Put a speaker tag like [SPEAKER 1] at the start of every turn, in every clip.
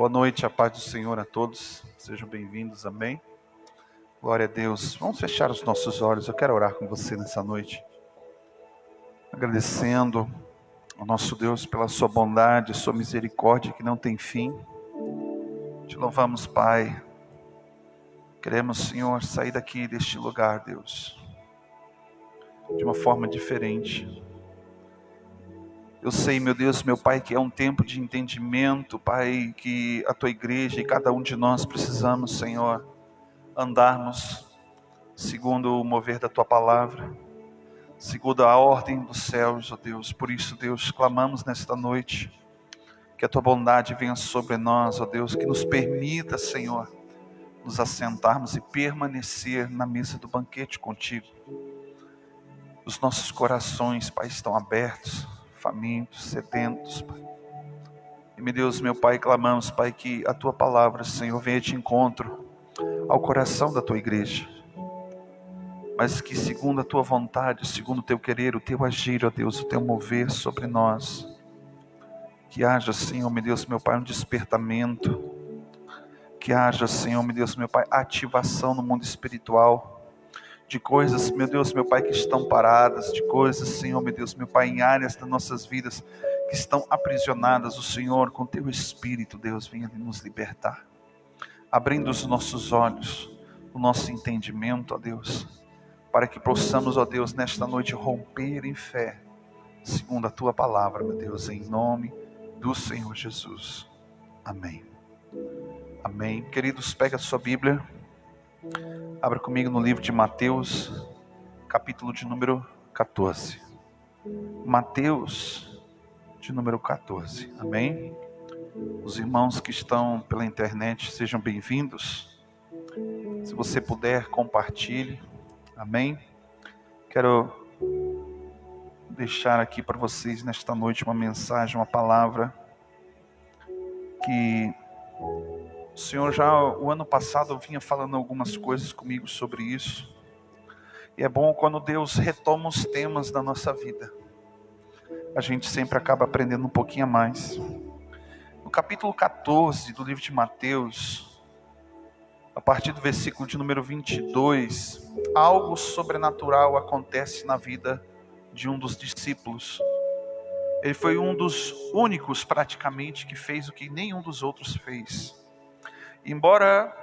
[SPEAKER 1] Boa noite, a paz do Senhor a todos. Sejam bem-vindos, amém? Glória a Deus. Vamos fechar os nossos olhos. Eu quero orar com você nessa noite. Agradecendo ao nosso Deus pela sua bondade, sua misericórdia que não tem fim. Te louvamos, Pai. Queremos, Senhor, sair daqui deste lugar, Deus, de uma forma diferente. Eu sei, meu Deus, meu Pai, que é um tempo de entendimento, Pai, que a Tua igreja e cada um de nós precisamos, Senhor, andarmos segundo o mover da Tua palavra, segundo a ordem dos céus, ó Deus. Por isso, Deus, clamamos nesta noite, que a Tua bondade venha sobre nós, ó Deus, que nos permita, Senhor, nos assentarmos e permanecer na mesa do banquete contigo. Os nossos corações, Pai, estão abertos, famintos, sedentos, Pai. E, meu Deus, meu Pai, clamamos, Pai, que a Tua palavra, Senhor, venha de encontro ao coração da Tua igreja. Mas que segundo a Tua vontade, segundo o Teu querer, o Teu agir, ó Deus, o Teu mover sobre nós. Que haja, Senhor, meu Deus, meu Pai, um despertamento. Que haja, Senhor, meu Deus, meu Pai, ativação no mundo espiritual. De coisas, meu Deus, meu Pai, que estão paradas, de coisas, Senhor, meu Deus, meu Pai, em áreas das nossas vidas que estão aprisionadas. O Senhor, com Teu Espírito, Deus, venha nos libertar, abrindo os nossos olhos, o nosso entendimento, ó Deus, para que possamos, ó Deus, nesta noite romper em fé, segundo a Tua palavra, meu Deus, em nome do Senhor Jesus. Amém. Amém. Queridos, pega a sua Bíblia. Abra comigo no livro de Mateus, capítulo de número 14. Mateus, de número 14. Amém? Os irmãos que estão pela internet, sejam bem-vindos. Se você puder, compartilhe. Amém? Quero deixar aqui para vocês nesta noite uma mensagem, uma palavra que o Senhor já o ano passado vinha falando algumas coisas comigo sobre isso. E é bom quando Deus retoma os temas da nossa vida. A gente sempre acaba aprendendo um pouquinho a mais. No capítulo 14 do livro de Mateus, a partir do versículo de número 22, algo sobrenatural acontece na vida de um dos discípulos. Ele foi um dos únicos praticamente que fez o que nenhum dos outros fez. Embora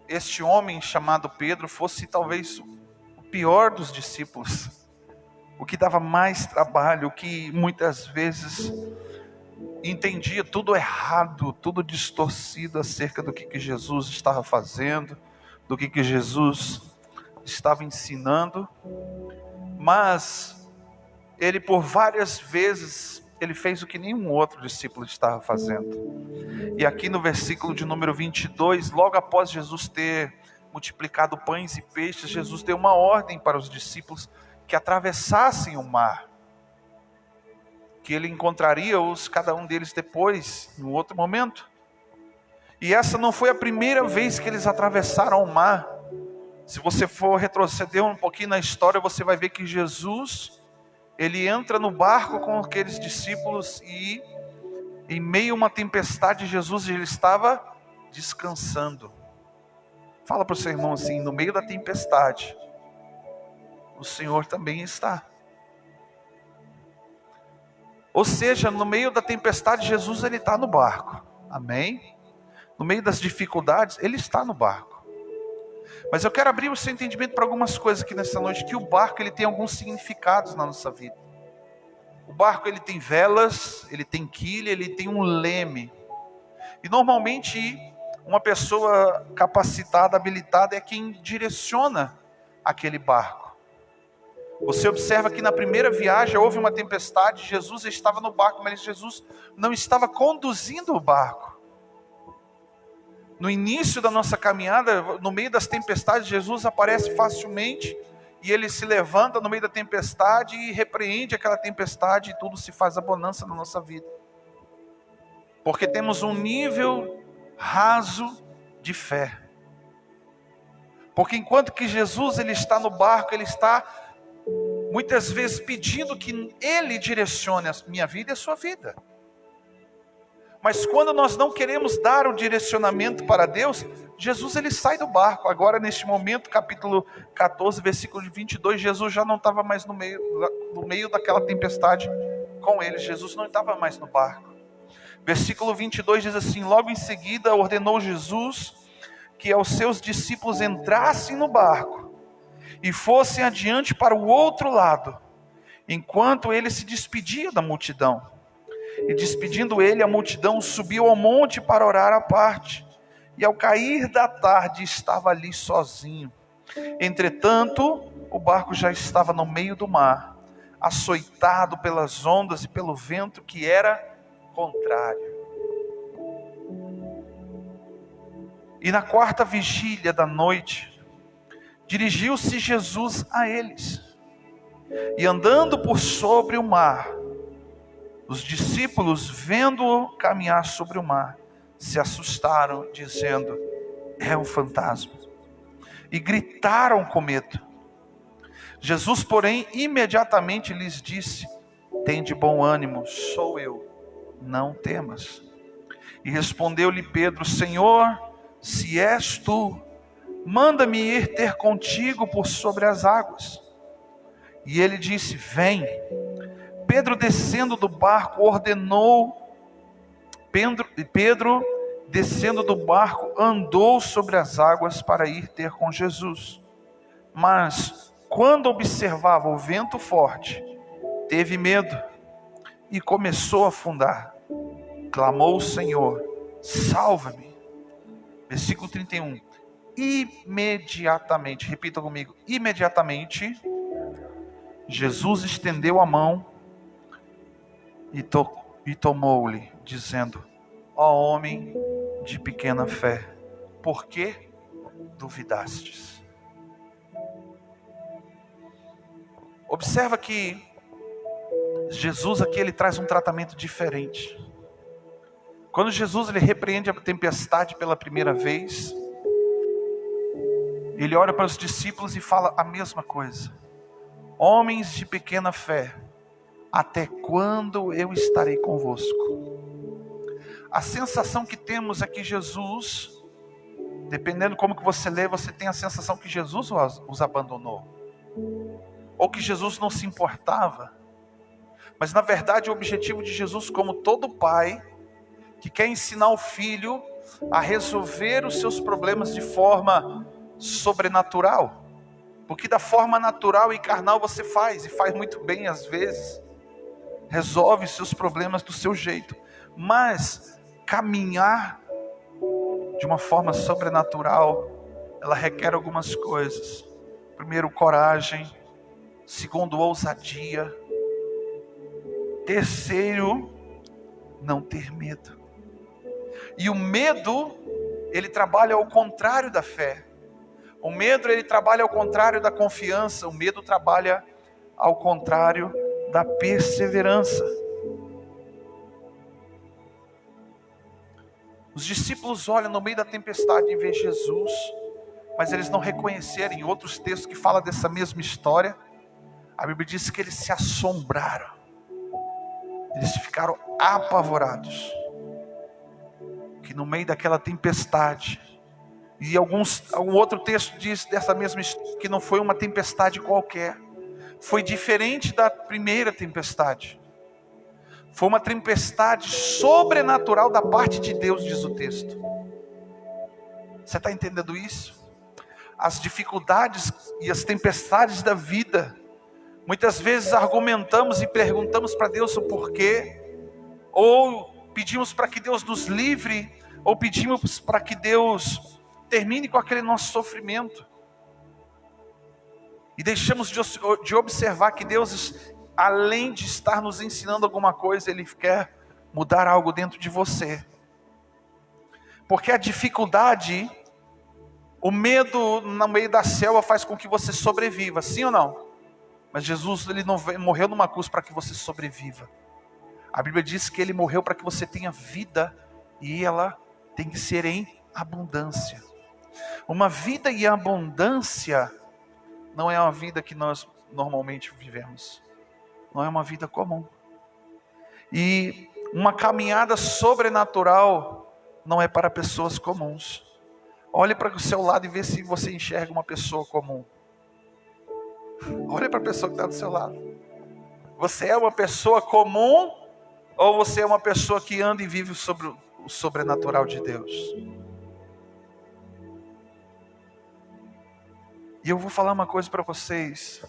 [SPEAKER 1] este homem chamado Pedro fosse talvez o pior dos discípulos, o que dava mais trabalho, o que muitas vezes entendia tudo errado, tudo distorcido acerca do que Jesus estava fazendo, do que Jesus estava ensinando, mas ele por várias vezes ele fez o que nenhum outro discípulo estava fazendo. E aqui no versículo de número 22, logo após Jesus ter multiplicado pães e peixes, Jesus deu uma ordem para os discípulos que atravessassem o mar, que ele encontraria-os, cada um deles depois, em outro momento. E essa não foi a primeira vez que eles atravessaram o mar. Se você for retroceder um pouquinho na história, você vai ver que Jesus, ele entra no barco com aqueles discípulos e em meio a uma tempestade, Jesus ele estava descansando. Fala para o seu irmão assim, no meio da tempestade, o Senhor também está. Ou seja, no meio da tempestade, Jesus ele está no barco. Amém? No meio das dificuldades, ele está no barco. Mas eu quero abrir o seu entendimento para algumas coisas aqui nessa noite, que o barco ele tem alguns significados na nossa vida. O barco ele tem velas, ele tem quilha, ele tem um leme. E normalmente uma pessoa capacitada, habilitada é quem direciona aquele barco. Você observa que na primeira viagem houve uma tempestade, Jesus estava no barco, mas Jesus não estava conduzindo o barco. No início da nossa caminhada, no meio das tempestades, Jesus aparece facilmente e ele se levanta no meio da tempestade e repreende aquela tempestade e tudo se faz a bonança na nossa vida. Porque temos um nível raso de fé. Porque enquanto que Jesus ele está no barco, ele está muitas vezes pedindo que ele direcione a minha vida e a sua vida. Mas quando nós não queremos dar o direcionamento para Deus, Jesus ele sai do barco. Agora neste momento, capítulo 14, versículo 22, Jesus já não estava mais no meio daquela tempestade com eles. Jesus não estava mais no barco. Versículo 22 diz assim: logo em seguida ordenou Jesus que aos seus discípulos entrassem no barco e fossem adiante para o outro lado, enquanto ele se despedia da multidão. E despedindo ele, a multidão subiu ao monte para orar à parte. E ao cair da tarde estava ali sozinho. Entretanto, o barco já estava no meio do mar, açoitado pelas ondas e pelo vento que era contrário. E na quarta vigília da noite, dirigiu-se Jesus a eles. E andando por sobre o mar, os discípulos, vendo-o caminhar sobre o mar, se assustaram, dizendo: é um fantasma. E gritaram com medo. Jesus, porém, imediatamente lhes disse: tende bom ânimo, sou eu, não temas. E respondeu-lhe Pedro: Senhor, se és tu, manda-me ir ter contigo por sobre as águas. E ele disse: vem. Pedro, descendo do barco, Pedro, descendo do barco, andou sobre as águas para ir ter com Jesus. Mas, quando observava o vento forte, teve medo e começou a afundar. Clamou o Senhor: salva-me. Versículo 31. Imediatamente, repita comigo, imediatamente, Jesus estendeu a mão e tomou-lhe, dizendo: ó homem de pequena fé, por que duvidastes? Observa que Jesus aqui ele traz um tratamento diferente. Quando Jesus ele repreende a tempestade pela primeira vez, ele olha para os discípulos e fala a mesma coisa: homens de pequena fé, até quando eu estarei convosco? A sensação que temos é que Jesus, dependendo como que você lê, você tem a sensação que Jesus os abandonou, ou que Jesus não se importava. Mas na verdade o objetivo de Jesus, como todo pai que quer ensinar o filho a resolver os seus problemas de forma sobrenatural, porque da forma natural e carnal você faz, e faz muito bem às vezes, resolve seus problemas do seu jeito, mas caminhar de uma forma sobrenatural, ela requer algumas coisas. Primeiro, coragem. Segundo, ousadia. Terceiro, não ter medo. E o medo, ele trabalha ao contrário da fé. O medo, ele trabalha ao contrário da confiança. O medo trabalha ao contrário da perseverança. Os discípulos olham no meio da tempestade e veem Jesus, mas eles não reconheceram. Em outros textos que falam dessa mesma história, a Bíblia diz que eles se assombraram, eles ficaram apavorados, que no meio daquela tempestade, e algum outro texto diz dessa mesma história, que não foi uma tempestade qualquer, foi diferente da primeira tempestade. Foi uma tempestade sobrenatural da parte de Deus, diz o texto. Você está entendendo isso? As dificuldades e as tempestades da vida, muitas vezes argumentamos e perguntamos para Deus o porquê, ou pedimos para que Deus nos livre, ou pedimos para que Deus termine com aquele nosso sofrimento. E deixamos de observar que Deus, além de estar nos ensinando alguma coisa, Ele quer mudar algo dentro de você. Porque a dificuldade, o medo no meio da selva faz com que você sobreviva, sim ou não? Mas Jesus, Ele não morreu numa cruz para que você sobreviva. A Bíblia diz que Ele morreu para que você tenha vida, e ela tem que ser em abundância. Uma vida em abundância não é uma vida que nós normalmente vivemos. Não é uma vida comum. E Uma caminhada sobrenatural não é para pessoas comuns. Olhe para o seu lado e vê se você enxerga uma pessoa comum. Olhe para a pessoa que está do seu lado. Você é uma pessoa comum ou você é uma pessoa que anda e vive sobre o sobrenatural de Deus? E eu vou falar uma coisa para vocês.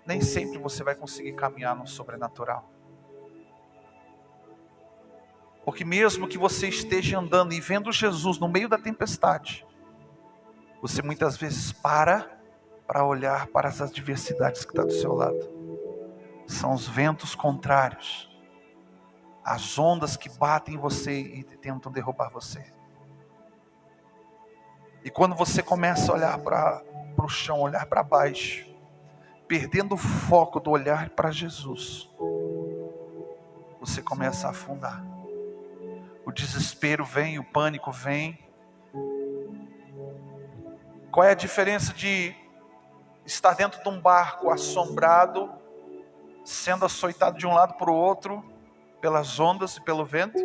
[SPEAKER 1] Nem sempre você vai conseguir caminhar no sobrenatural. Porque mesmo que você esteja andando e vendo Jesus no meio da tempestade, você muitas vezes para olhar para as adversidades que estão do seu lado. São os ventos contrários, as ondas que batem em você e tentam derrubar você. E quando você começa a olhar para o chão, olhar para baixo, perdendo o foco do olhar para Jesus, você começa a afundar. O desespero vem, o pânico vem. Qual é a diferença de estar dentro de um barco assombrado, sendo açoitado de um lado para o outro, pelas ondas e pelo vento,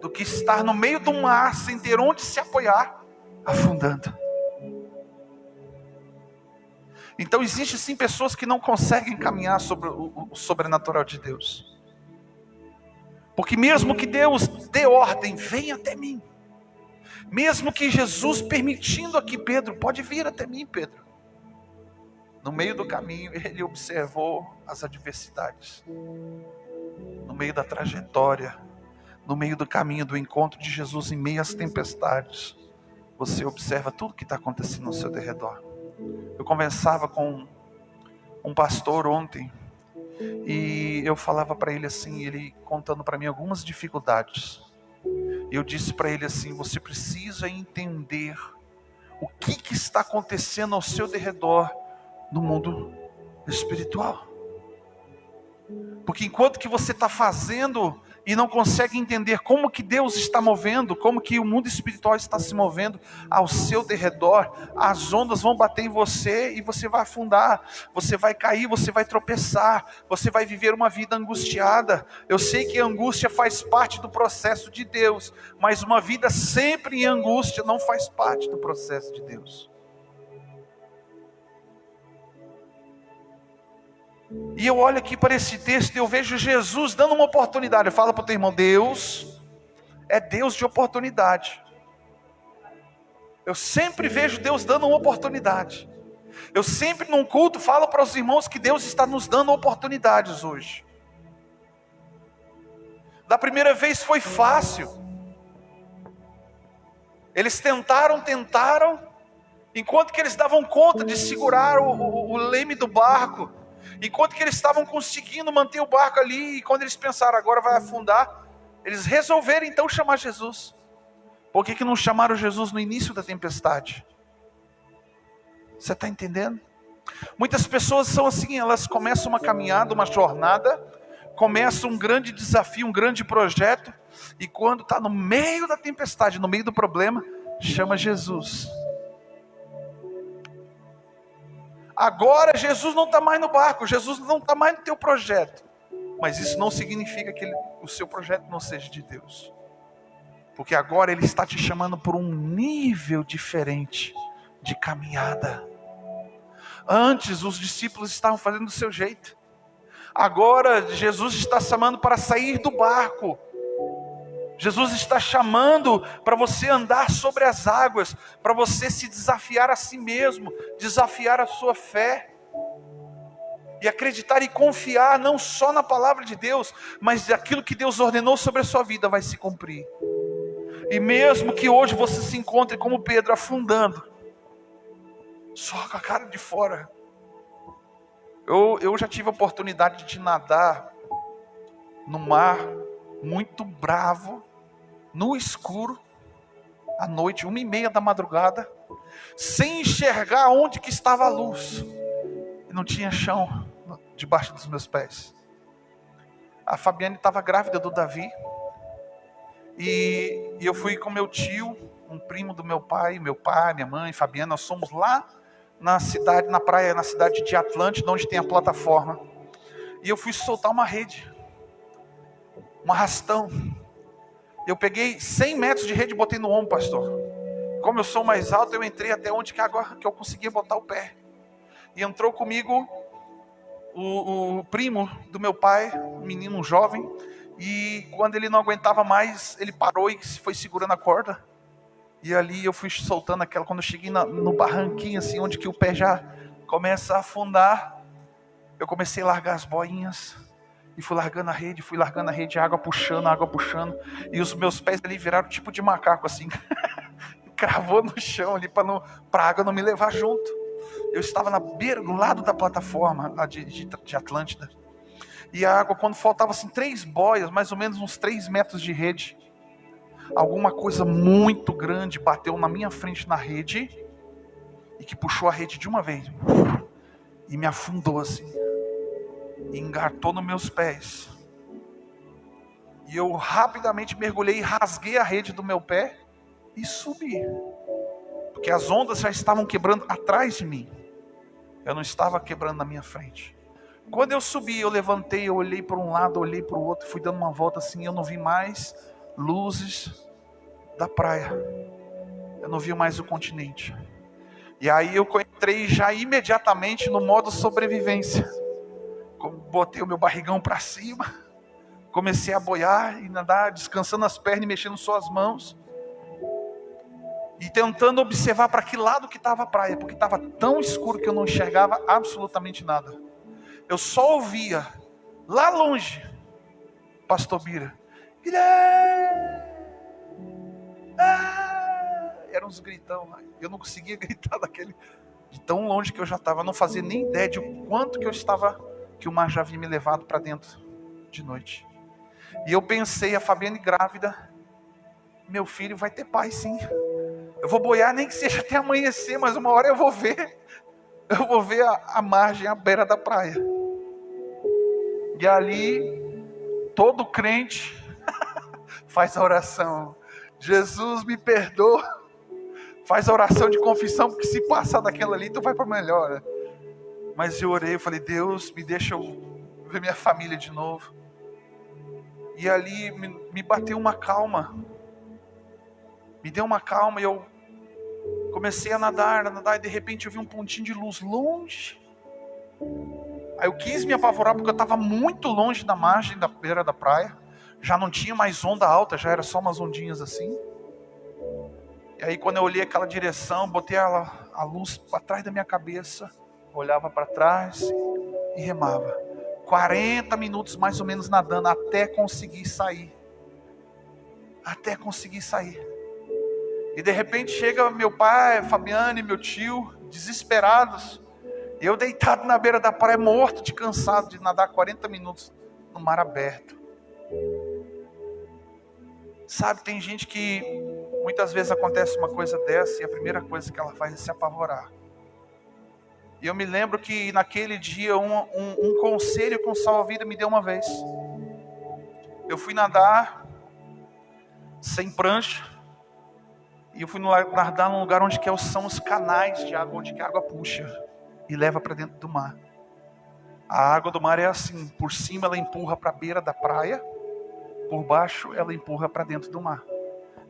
[SPEAKER 1] do que estar no meio do mar, sem ter onde se apoiar, afundando? Então existem sim pessoas que não conseguem caminhar sobre o sobrenatural de Deus. Porque mesmo que Deus dê ordem, venha até mim. Mesmo que Jesus permitindo aqui, Pedro, pode vir até mim, Pedro. No meio do caminho, ele observou as adversidades. No meio da trajetória, no meio do caminho do encontro de Jesus, em meio às tempestades, você observa tudo que está acontecendo ao seu derredor. Eu conversava com um pastor ontem, e eu falava para ele assim, ele contando para mim algumas dificuldades. Eu disse para ele assim: você precisa entender o que está acontecendo ao seu derredor no mundo espiritual. Porque enquanto que você está fazendo e não consegue entender como que Deus está movendo, como que o mundo espiritual está se movendo ao seu derredor, as ondas vão bater em você e você vai afundar, você vai cair, você vai tropeçar, você vai viver uma vida angustiada. Eu sei que a angústia faz parte do processo de Deus, mas uma vida sempre em angústia não faz parte do processo de Deus. E eu olho aqui para esse texto e eu vejo Jesus dando uma oportunidade. Fala para o teu irmão: Deus é Deus de oportunidade. Eu sempre vejo Deus dando uma oportunidade. Eu sempre num culto falo para os irmãos que Deus está nos dando oportunidades hoje. Da primeira vez foi fácil. Eles tentaram, enquanto que eles davam conta de segurar o leme do barco, enquanto que eles estavam conseguindo manter o barco ali, e quando eles pensaram agora vai afundar, eles resolveram então chamar Jesus. Por que não chamaram Jesus no início da tempestade? Você está entendendo? Muitas pessoas são assim, elas começam uma caminhada, uma jornada, começam um grande desafio, um grande projeto, e quando está no meio da tempestade, no meio do problema, chama Jesus. Agora Jesus não está mais no barco, Jesus não está mais no teu projeto. Mas isso não significa que o seu projeto não seja de Deus. Porque agora Ele está te chamando por um nível diferente de caminhada. Antes os discípulos estavam fazendo do seu jeito. Agora Jesus está chamando para sair do barco. Jesus está chamando para você andar sobre as águas, para você se desafiar a si mesmo, desafiar a sua fé, e acreditar e confiar não só na palavra de Deus, mas aquilo que Deus ordenou sobre a sua vida vai se cumprir. E mesmo que hoje você se encontre como Pedro, afundando, só com a cara de fora. Eu já tive a oportunidade de nadar no mar, muito bravo, no escuro, à noite, 1h30 da madrugada, sem enxergar onde que estava a luz, e não tinha chão debaixo dos meus pés. A Fabiane estava grávida do Davi, e eu fui com meu tio, um primo do meu pai, minha mãe, Fabiana. Nós fomos lá na cidade, na praia, na cidade de Atlântida, onde tem a plataforma, e eu fui soltar uma rede. um arrastão. Eu peguei 100 metros de rede e botei no ombro, pastor. Como eu sou mais alto, eu entrei até onde que eu conseguia botar o pé. E entrou comigo o primo do meu pai, um menino, um jovem. E quando ele não aguentava mais, ele parou e foi segurando a corda. E ali eu fui soltando aquela, quando eu cheguei no barranquinho, assim, onde que o pé já começa a afundar, eu comecei a largar as boinhas, e fui largando a rede, água puxando, e os meus pés ali viraram tipo de macaco, assim, cravou no chão ali, para a água não me levar junto. Eu estava na beira, do lado da plataforma de Atlântida, e a água, quando faltava assim 3 boias, mais ou menos uns 3 metros de rede, alguma coisa muito grande bateu na minha frente na rede, e que puxou a rede de uma vez, e me afundou assim, e engatou nos meus pés, e eu rapidamente mergulhei e rasguei a rede do meu pé, e subi, porque as ondas já estavam quebrando atrás de mim, eu não estava quebrando na minha frente. Quando eu subi, eu levantei, eu olhei para um lado, olhei para o outro, fui dando uma volta assim, eu não vi mais luzes da praia, eu não vi mais o continente. E aí eu entrei já imediatamente no modo sobrevivência. Botei o meu barrigão para cima, comecei a boiar e nadar, descansando as pernas e mexendo só as mãos, e tentando observar para que lado que estava a praia, porque estava tão escuro que eu não enxergava absolutamente nada. Eu só ouvia lá longe Pastor Bira, eram uns gritão, eu não conseguia gritar daquele, de tão longe que eu já estava, não fazia nem ideia de quanto que eu estava, que o mar já havia me levado para dentro de noite. E eu pensei, a Fabiane grávida, meu filho vai ter pai sim, eu vou boiar nem que seja até amanhecer, mas uma hora eu vou ver a margem, a beira da praia. E ali, todo crente faz a oração, Jesus me perdoa, faz a oração de confissão, porque se passar daquela ali, tu vai para melhor. Mas eu orei, eu falei, Deus, me deixa eu ver minha família de novo. E ali me bateu uma calma, me deu uma calma, e eu comecei a nadar, e de repente eu vi um pontinho de luz longe. Aí eu quis me apavorar, porque eu estava muito longe da margem, da beira da praia, já não tinha mais onda alta, já era só umas ondinhas assim. E aí quando eu olhei aquela direção, botei a luz para trás da minha cabeça, olhava para trás e remava. 40 minutos mais ou menos nadando, até conseguir sair. E de repente chega meu pai, Fabiane, meu tio, desesperados. Eu deitado na beira da praia, morto de cansado de nadar 40 minutos no mar aberto. Sabe, tem gente que muitas vezes acontece uma coisa dessa e a primeira coisa que ela faz é se apavorar. E eu me lembro que naquele dia um conselho que um salva-vida me deu uma vez. Eu fui nadar sem prancha, e eu fui nadar num lugar onde são os canais de água, onde que a água puxa e leva para dentro do mar. A água do mar é assim, por cima ela empurra para a beira da praia, por baixo ela empurra para dentro do mar.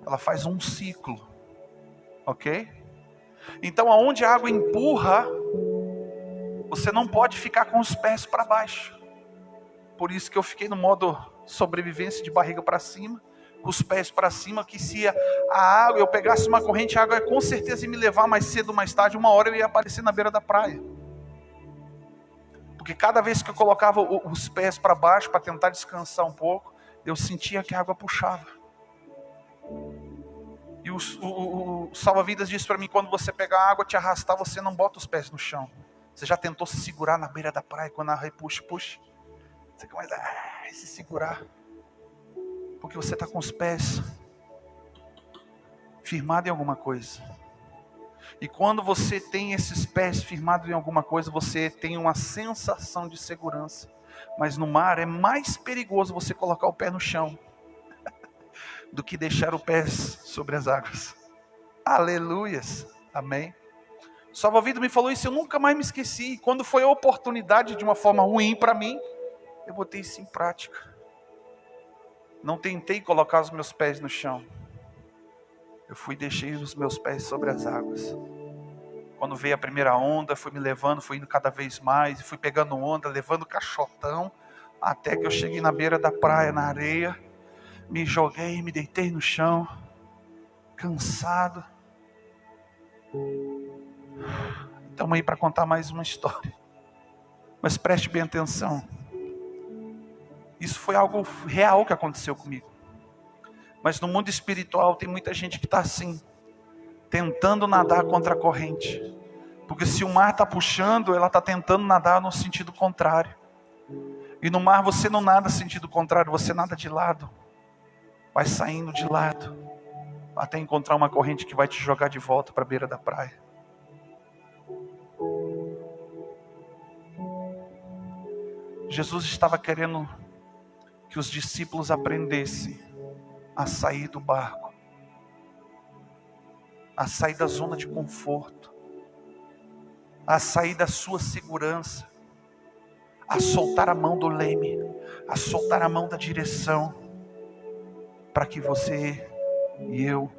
[SPEAKER 1] Ela faz um ciclo, ok? Então aonde a água empurra, você não pode ficar com os pés para baixo. Por isso que eu fiquei no modo sobrevivência, de barriga para cima, com os pés para cima, que se a água, eu pegasse uma corrente, a água com certeza ia me levar mais cedo ou mais tarde, uma hora eu ia aparecer na beira da praia. Porque cada vez que eu colocava os pés para baixo, para tentar descansar um pouco, eu sentia que a água puxava. E o salva-vidas disse para mim, quando você pegar a água, te arrastar, você não bota os pés no chão. Você já tentou se segurar na beira da praia, quando a água puxa, você começa a se segurar, porque você está com os pés firmados em alguma coisa. E quando você tem esses pés firmados em alguma coisa, você tem uma sensação de segurança. Mas no mar é mais perigoso você colocar o pé no chão do que deixar o pé sobre as águas. Aleluias, amém. O salva-vidas me falou isso, eu nunca mais me esqueci. Quando foi a oportunidade de uma forma ruim para mim, eu botei isso em prática. Não tentei colocar os meus pés no chão. Eu fui e deixei os meus pés sobre as águas. Quando veio a primeira onda, fui me levando, fui indo cada vez mais, fui pegando onda, levando caixotão, até que eu cheguei na beira da praia, na areia, me joguei, me deitei no chão, cansado. Estamos aí para contar mais uma história. Mas preste bem atenção. Isso foi algo real que aconteceu comigo. Mas no mundo espiritual tem muita gente que está assim, tentando nadar contra a corrente. Porque se o mar está puxando, ela está tentando nadar no sentido contrário. E no mar você não nada no sentido contrário, você nada de lado. Vai saindo de lado, até encontrar uma corrente que vai te jogar de volta para a beira da praia. Jesus estava querendo que os discípulos aprendessem a sair do barco, a sair da zona de conforto, a sair da sua segurança, a soltar a mão do leme, a soltar a mão da direção, para que você e eu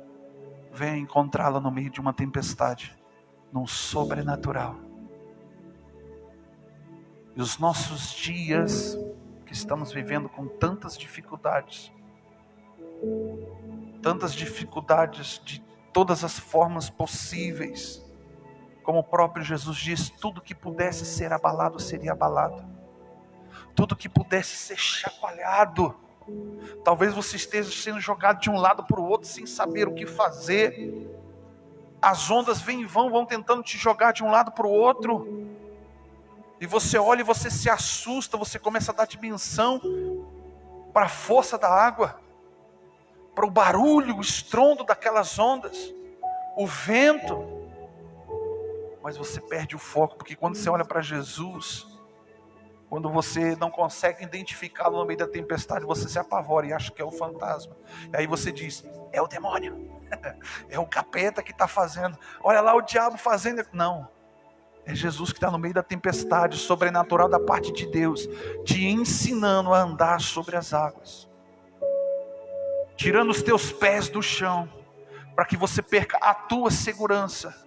[SPEAKER 1] venha encontrá-la no meio de uma tempestade, num sobrenatural. E os nossos dias que estamos vivendo com tantas dificuldades de todas as formas possíveis, como o próprio Jesus diz, tudo que pudesse ser abalado seria abalado, tudo que pudesse ser chacoalhado. Talvez você esteja sendo jogado de um lado para o outro sem saber o que fazer. As ondas vêm e vão tentando te jogar de um lado para o outro. E você olha e você se assusta, você começa a dar dimensão para a força da água, para o barulho, o estrondo daquelas ondas, o vento. Mas você perde o foco, porque quando você olha para Jesus, quando você não consegue identificá-lo no meio da tempestade, você se apavora e acha que é o fantasma. E aí você diz, é o demônio, é o capeta que está fazendo, olha lá o diabo fazendo. Não, é Jesus que está no meio da tempestade, sobrenatural da parte de Deus, te ensinando a andar sobre as águas, tirando os teus pés do chão, para que você perca a tua segurança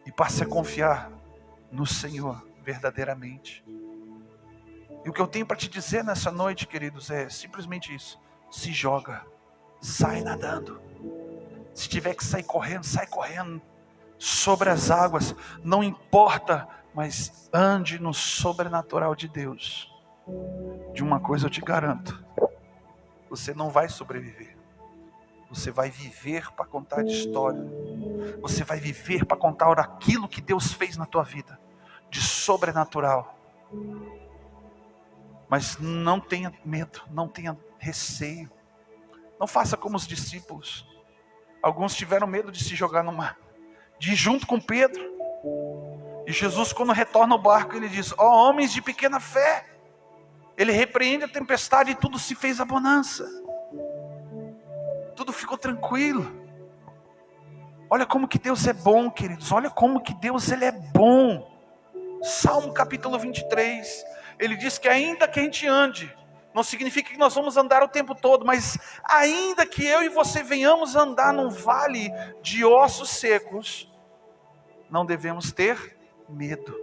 [SPEAKER 1] e passe a confiar no Senhor verdadeiramente. E o que eu tenho para te dizer nessa noite, queridos, é simplesmente isso: se joga, sai nadando. Se tiver que sair correndo, sai correndo sobre as águas, não importa, mas ande no sobrenatural de Deus. De uma coisa eu te garanto: você não vai sobreviver, você vai viver para contar de história, você vai viver para contar aquilo que Deus fez na tua vida, de sobrenatural. Mas não tenha medo, não tenha receio, não faça como os discípulos. Alguns tiveram medo de se jogar no mar, de ir junto com Pedro. E Jesus, quando retorna ao barco, ele diz: ó homens de pequena fé. Ele repreende a tempestade e tudo se fez a bonança, tudo ficou tranquilo. Olha como que Deus é bom, queridos, olha como que Deus ele é bom. Salmo capítulo 23, ele diz que ainda que a gente ande, não significa que nós vamos andar o tempo todo, mas ainda que eu e você venhamos andar num vale de ossos secos, não devemos ter medo,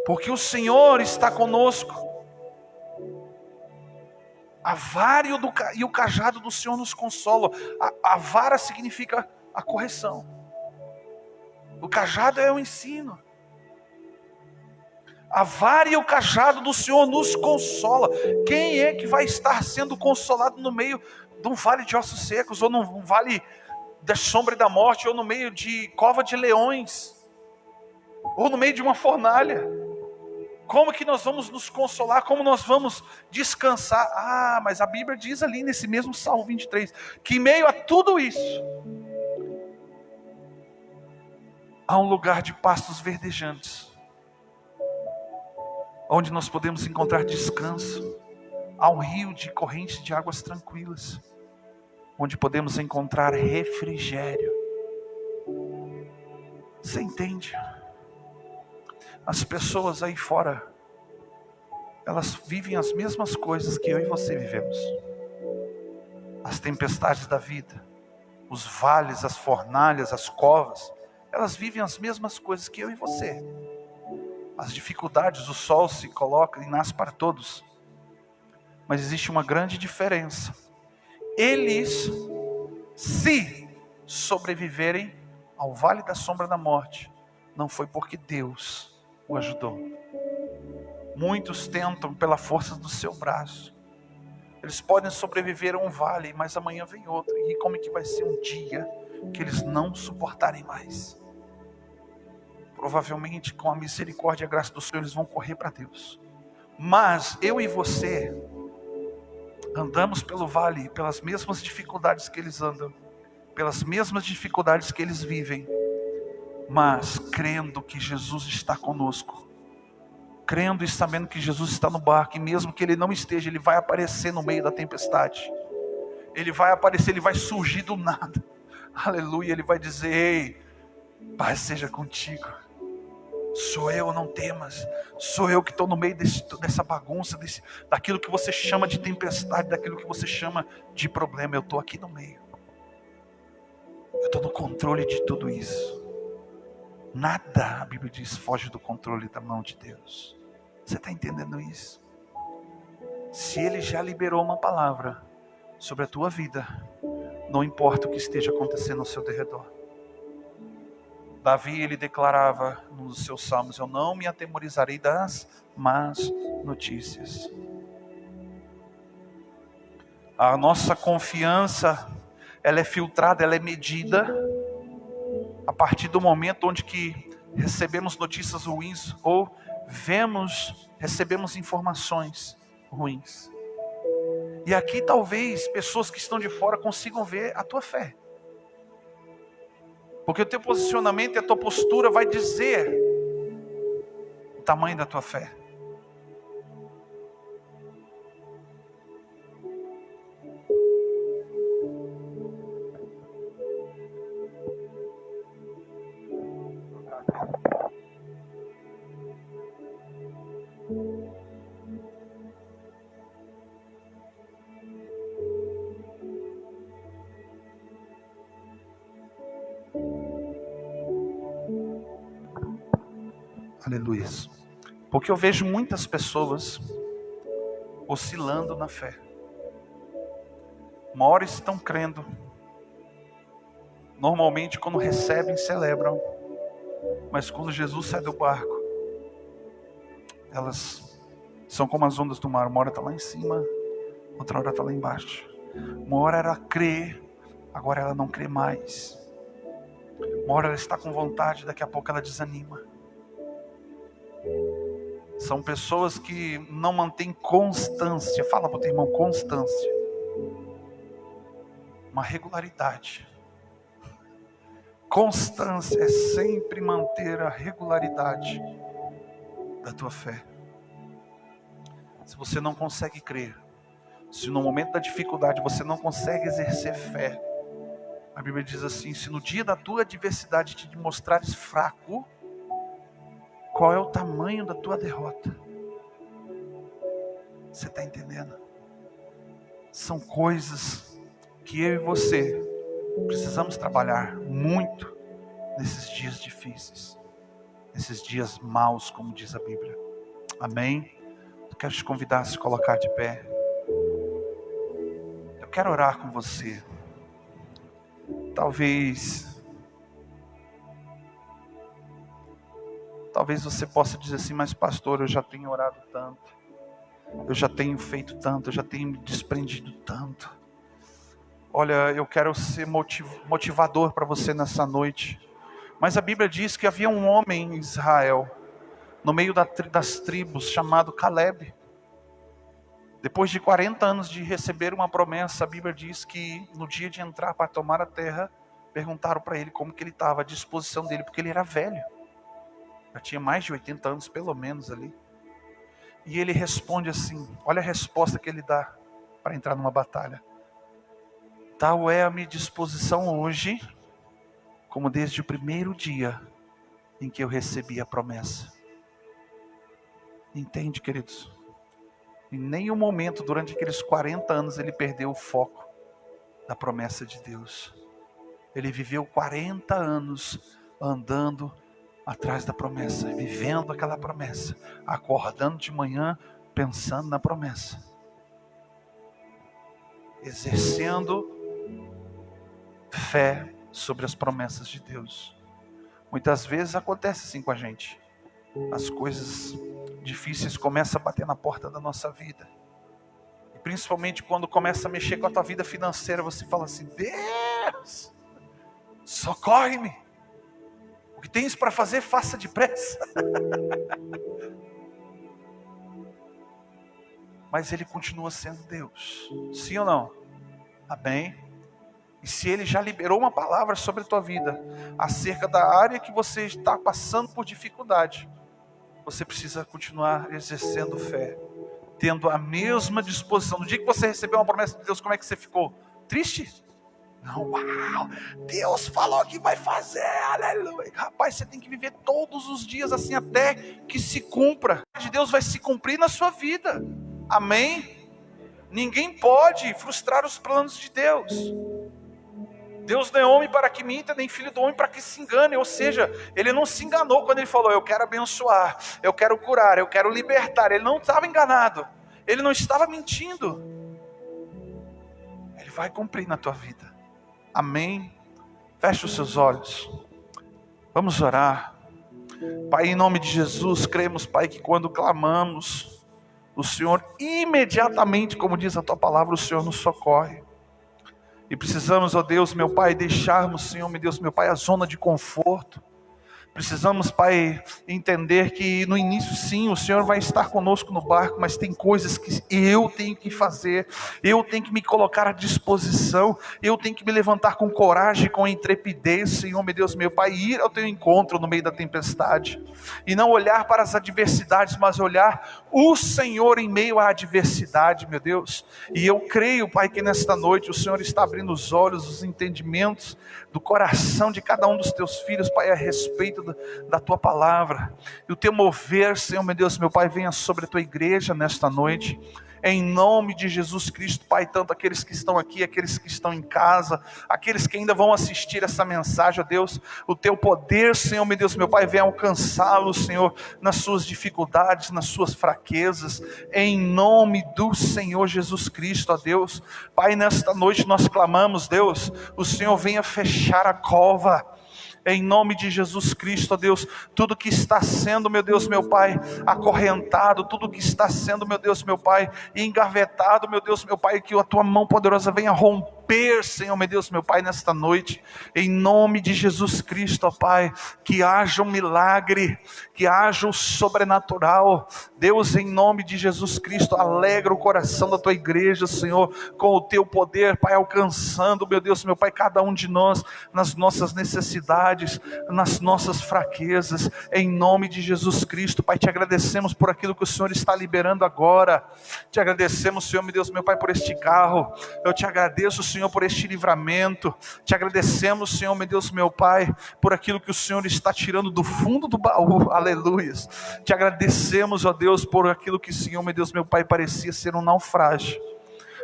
[SPEAKER 1] porque o Senhor está conosco. A vara e o cajado do Senhor nos consolam. A vara significa a correção, o cajado é o ensino. A vara e o cajado do Senhor nos consola. Quem é que vai estar sendo consolado no meio de um vale de ossos secos, ou num vale da sombra e da morte, ou no meio de cova de leões, ou no meio de uma fornalha? Como que nós vamos nos consolar? Como nós vamos descansar? Ah, mas a Bíblia diz ali nesse mesmo Salmo 23, que em meio a tudo isso, há um lugar de pastos verdejantes, onde nós podemos encontrar descanso. Há um rio de correntes de águas tranquilas, onde podemos encontrar refrigério. Você entende? As pessoas aí fora elas vivem as mesmas coisas que eu e você vivemos. As tempestades da vida, os vales, as fornalhas, as covas, elas vivem as mesmas coisas que eu e você. As dificuldades, o sol se coloca e nasce para todos. Mas existe uma grande diferença. Eles, se sobreviverem ao vale da sombra da morte, não foi porque Deus o ajudou. Muitos tentam pela força do seu braço. Eles podem sobreviver a um vale, mas amanhã vem outro. E como é que vai ser um dia que eles não suportarem mais? Provavelmente com a misericórdia e a graça do Senhor eles vão correr para Deus. Mas eu e você andamos pelo vale, pelas mesmas dificuldades que eles andam, pelas mesmas dificuldades que eles vivem, mas crendo que Jesus está conosco, crendo e sabendo que Jesus está no barco, e mesmo que Ele não esteja, Ele vai aparecer no meio da tempestade, Ele vai aparecer, Ele vai surgir do nada, aleluia, Ele vai dizer: ei, paz seja contigo, sou eu, não temas, sou eu que estou no meio dessa bagunça, daquilo que você chama de tempestade, daquilo que você chama de problema, eu estou aqui no meio, eu estou no controle de tudo isso. Nada, a Bíblia diz, foge do controle da mão de Deus. Você está entendendo isso? Se Ele já liberou uma palavra sobre a tua vida, não importa o que esteja acontecendo ao seu derredor. Davi, ele declarava nos seus salmos: eu não me atemorizarei das más notícias. A nossa confiança, ela é filtrada, ela é medida a partir do momento onde que recebemos notícias ruins ou recebemos informações ruins. E aqui talvez pessoas que estão de fora consigam ver a tua fé. Porque o teu posicionamento e a tua postura vai dizer o tamanho da tua fé. Aleluia. Porque eu vejo muitas pessoas oscilando na fé. Uma hora estão crendo. Normalmente quando recebem, celebram. Mas quando Jesus sai do barco, elas são como as ondas do mar. Uma hora está lá em cima, outra hora está lá embaixo. Uma hora ela crê, agora ela não crê mais. Uma hora ela está com vontade, daqui a pouco ela desanima. São pessoas que não mantêm constância. Fala para o teu irmão, constância. Uma regularidade. Constância é sempre manter a regularidade da tua fé. Se você não consegue crer, se no momento da dificuldade você não consegue exercer fé, a Bíblia diz assim: se no dia da tua adversidade te mostrares fraco, qual é o tamanho da tua derrota? Você está entendendo? São coisas que eu e você precisamos trabalhar muito nesses dias difíceis, nesses dias maus, como diz a Bíblia. Amém? Eu quero te convidar a se colocar de pé. Eu quero orar com você. Talvez você possa dizer assim: mas pastor, eu já tenho orado tanto, eu já tenho feito tanto, eu já tenho me desprendido tanto. Olha, eu quero ser motivador para você nessa noite. Mas a Bíblia diz que havia um homem em Israel, no meio das tribos, chamado Caleb. Depois de 40 anos de receber uma promessa, a Bíblia diz que no dia de entrar para tomar a terra, perguntaram para ele como que ele estava, a disposição dele, porque ele era velho. Já tinha mais de 80 anos, pelo menos ali. E ele responde assim, olha a resposta que ele dá para entrar numa batalha. Tal é a minha disposição hoje, como desde o primeiro dia em que eu recebi a promessa. Entende, queridos? Em nenhum momento, durante aqueles 40 anos, ele perdeu o foco da promessa de Deus. Ele viveu 40 anos andando atrás da promessa, vivendo aquela promessa, acordando de manhã, pensando na promessa, exercendo fé sobre as promessas de Deus. Muitas vezes acontece assim com a gente. As coisas difíceis começam a bater na porta da nossa vida. E principalmente quando começa a mexer com a tua vida financeira, você fala assim: Deus, socorre-me. O que tens para fazer, faça depressa. Mas Ele continua sendo Deus. Sim ou não? Amém? E se Ele já liberou uma palavra sobre a tua vida, acerca da área que você está passando por dificuldade, você precisa continuar exercendo fé, tendo a mesma disposição. No dia que você recebeu uma promessa de Deus, como é que você ficou? Triste? Não, uau, Deus falou que vai fazer, aleluia. Rapaz, você tem que viver todos os dias assim, até que se cumpra. Deus vai se cumprir na sua vida, amém? Ninguém pode frustrar os planos de Deus. Deus não é homem para que minta, nem filho do homem para que se engane. Ou seja, Ele não se enganou quando Ele falou: eu quero abençoar, eu quero curar, eu quero libertar. Ele não estava enganado, Ele não estava mentindo. Ele vai cumprir na tua vida, amém? Feche os seus olhos, vamos orar. Pai, em nome de Jesus, cremos, Pai, que quando clamamos, o Senhor imediatamente, como diz a tua palavra, o Senhor nos socorre. E precisamos, ó Deus, meu Pai, deixarmos, Senhor, meu Deus, meu Pai, a zona de conforto. Precisamos, Pai, entender que no início sim, o Senhor vai estar conosco no barco, mas tem coisas que eu tenho que fazer, eu tenho que me colocar à disposição, eu tenho que me levantar com coragem, com intrepidez, Senhor, meu Deus, meu Pai, ir ao teu encontro no meio da tempestade, e não olhar para as adversidades, mas olhar o Senhor em meio à adversidade, meu Deus. E eu creio, Pai, que nesta noite o Senhor está abrindo os olhos, os entendimentos do coração de cada um dos teus filhos, Pai, a respeito da tua palavra. E o teu mover, Senhor, meu Deus, meu Pai, venha sobre a tua igreja nesta noite, em nome de Jesus Cristo, Pai, tanto aqueles que estão aqui, aqueles que estão em casa, aqueles que ainda vão assistir essa mensagem, ó Deus, o teu poder, Senhor, meu Deus, meu Pai, venha alcançá-los, Senhor, nas suas dificuldades, nas suas fraquezas, em nome do Senhor Jesus Cristo, ó Deus. Pai, nesta noite nós clamamos, Deus, o Senhor venha fechar a cova, em nome de Jesus Cristo, ó Deus, tudo que está sendo, meu Deus, meu Pai, acorrentado, tudo que está sendo, meu Deus, meu Pai, engavetado, meu Deus, meu Pai, que a tua mão poderosa venha romper, Senhor, meu Deus, meu Pai, nesta noite, em nome de Jesus Cristo, ó Pai, que haja um milagre, que haja o sobrenatural, Deus, em nome de Jesus Cristo, alegra o coração da tua igreja, Senhor, com o teu poder, Pai, alcançando, meu Deus, meu Pai, cada um de nós, nas nossas necessidades, nas nossas fraquezas, em nome de Jesus Cristo, Pai, te agradecemos por aquilo que o Senhor está liberando agora, te agradecemos, Senhor, meu Deus, meu Pai, por este carro, eu te agradeço, Senhor, por este livramento, te agradecemos, Senhor, meu Deus, meu Pai, por aquilo que o Senhor está tirando do fundo do baú, aleluias, te agradecemos, ó Deus, por aquilo que, Senhor, meu Deus, meu Pai, parecia ser um naufrágio,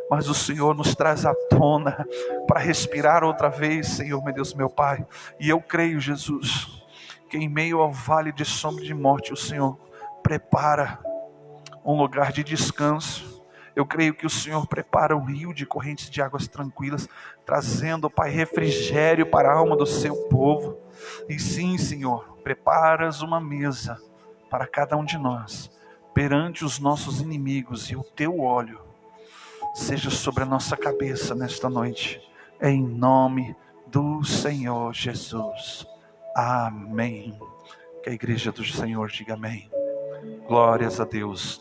[SPEAKER 1] mas o Senhor nos traz à tona, para respirar outra vez, Senhor, meu Deus, meu Pai, e eu creio, Jesus, que em meio ao vale de sombra de morte, o Senhor prepara um lugar de descanso. Eu creio que o Senhor prepara um rio de correntes de águas tranquilas, trazendo, Pai, refrigério para a alma do seu povo. E sim, Senhor, preparas uma mesa para cada um de nós, perante os nossos inimigos, e o teu óleo seja sobre a nossa cabeça nesta noite, em nome do Senhor Jesus. Amém. Que a igreja do Senhor diga amém. Glórias a Deus.